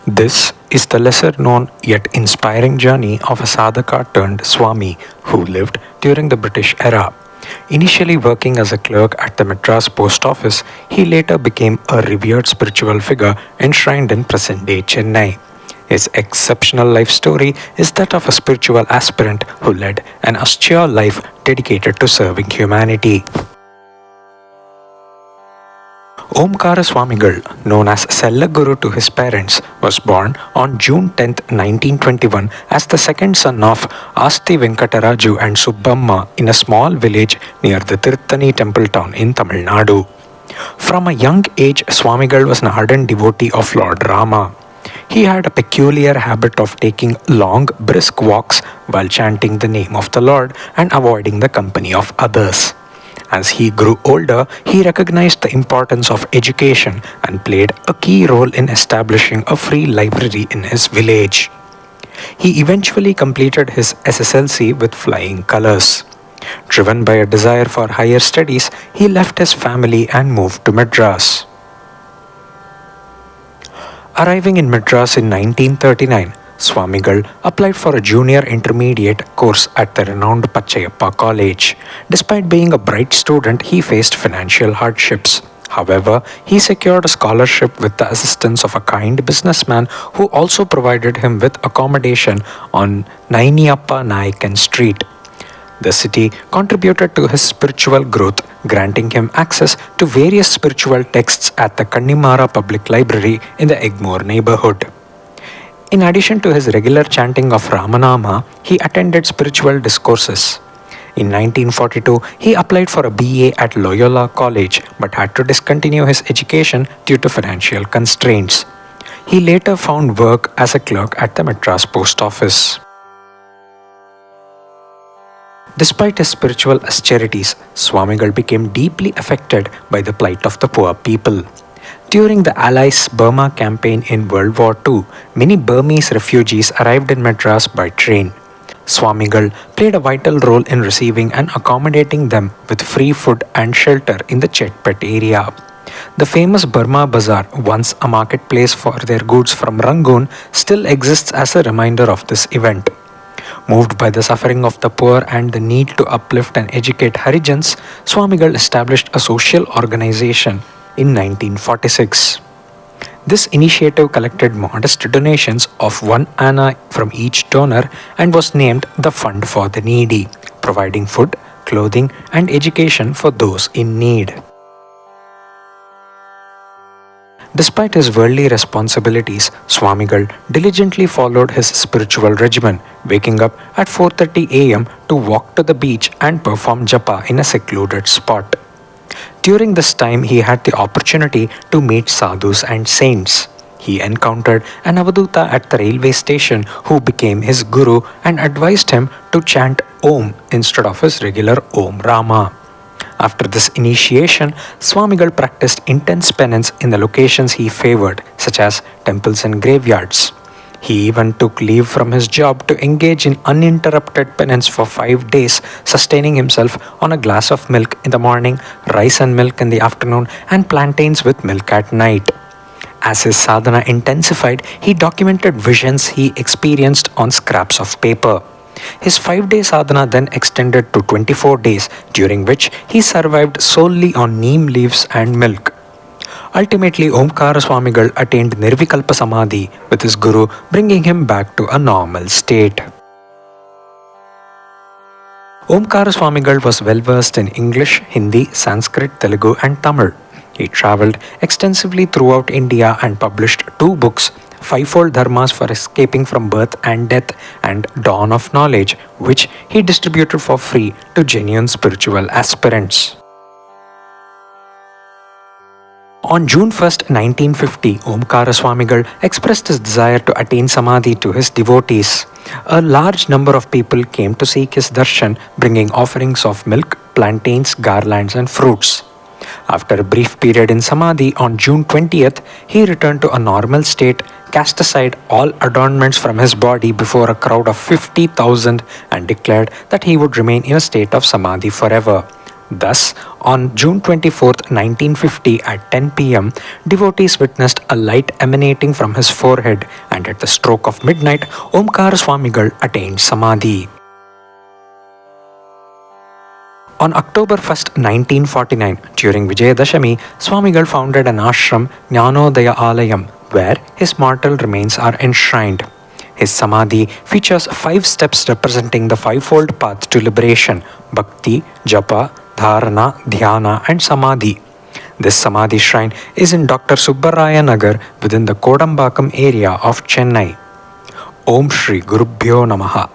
This is the lesser known yet inspiring journey of a sadhaka turned Swami who lived during the British era. Initially working as a clerk at the Madras post office, he later became a revered spiritual figure enshrined in present day Chennai. His exceptional life story is that of a spiritual aspirant who led an austere life dedicated to serving humanity. Omkara Swamigal, known as Sellaguru to his parents, was born on June 10, 1921 as the second son of Asti Venkataraju and Subbamma in a small village near the Tirthani temple town in Tamil Nadu. From a young age, Swamigal was an ardent devotee of Lord Rama. He had a peculiar habit of taking long, brisk walks while chanting the name of the Lord and avoiding the company of others. As he grew older, he recognized the importance of education and played a key role in establishing a free library in his village. He eventually completed his SSLC with flying colors. Driven by a desire for higher studies, he left his family and moved to Madras. Arriving in Madras in 1939, Swamigal applied for a junior intermediate course at the renowned Pachayappa College. Despite being a bright student, he faced financial hardships. However, he secured a scholarship with the assistance of a kind businessman who also provided him with accommodation on Nainiappa Naikan Street. The city contributed to his spiritual growth, granting him access to various spiritual texts at the Kannimara Public Library in the Egmore neighborhood. In addition to his regular chanting of Ramanama, he attended spiritual discourses. In 1942, he applied for a BA at Loyola College but had to discontinue his education due to financial constraints. He later found work as a clerk at the Madras post office. Despite his spiritual austerities, Swamigal became deeply affected by the plight of the poor people. During the Allies' Burma campaign in World War II, many Burmese refugees arrived in Madras by train. Swamigal played a vital role in receiving and accommodating them with free food and shelter in the Chetpet area. The famous Burma Bazaar, once a marketplace for their goods from Rangoon, still exists as a reminder of this event. Moved by the suffering of the poor and the need to uplift and educate Harijans, Swamigal established a social organization in 1946. This initiative collected modest donations of 1 anna from each donor and was named the Fund for the Needy, providing food, clothing, and education for those in need. Despite his worldly responsibilities, Swamigal diligently followed his spiritual regimen, waking up at 4:30 am to walk to the beach and perform japa in a secluded spot. During this time, he had the opportunity to meet sadhus and saints. He encountered an Avaduta at the railway station who became his guru and advised him to chant Om instead of his regular Om Rama. After this initiation, Swamigal practiced intense penance in the locations he favored, such as temples and graveyards. He even took leave from his job to engage in uninterrupted penance for 5 days, sustaining himself on a glass of milk in the morning, rice and milk in the afternoon, and plantains with milk at night. As his sadhana intensified, he documented visions he experienced on scraps of paper. His 5-day sadhana then extended to 24 days, during which he survived solely on neem leaves and milk. Ultimately, Omkara Swamigal attained Nirvikalpa Samadhi with his guru, bringing him back to a normal state. Omkara Swamigal was well versed in English, Hindi, Sanskrit, Telugu, and Tamil. He travelled extensively throughout India and published 2 books, Fivefold Dharmas for Escaping from Birth and Death and Dawn of Knowledge, which he distributed for free to genuine spiritual aspirants. On June 1, 1950, Omkara Swamigal expressed his desire to attain Samadhi to his devotees. A large number of people came to seek his darshan, bringing offerings of milk, plantains, garlands, and fruits. After a brief period in Samadhi, on June 20th, he returned to a normal state, cast aside all adornments from his body before a crowd of 50,000 and declared that he would remain in a state of Samadhi forever. Thus, on June 24, 1950 at 10 pm, devotees witnessed a light emanating from his forehead, and at the stroke of midnight, Omkar Swamigal attained Samadhi. On October 1, 1949, during Vijayadashami, Swamigal founded an ashram, Jnanodaya Alayam, where his mortal remains are enshrined. His Samadhi features 5 steps representing the fivefold path to liberation: Bhakti, Japa, Dharana, Dhyana, and Samadhi. This Samadhi shrine is in Dr. Subbaraya Nagar within the Kodambakam area of Chennai. Om Shri Gurubhyo Namaha.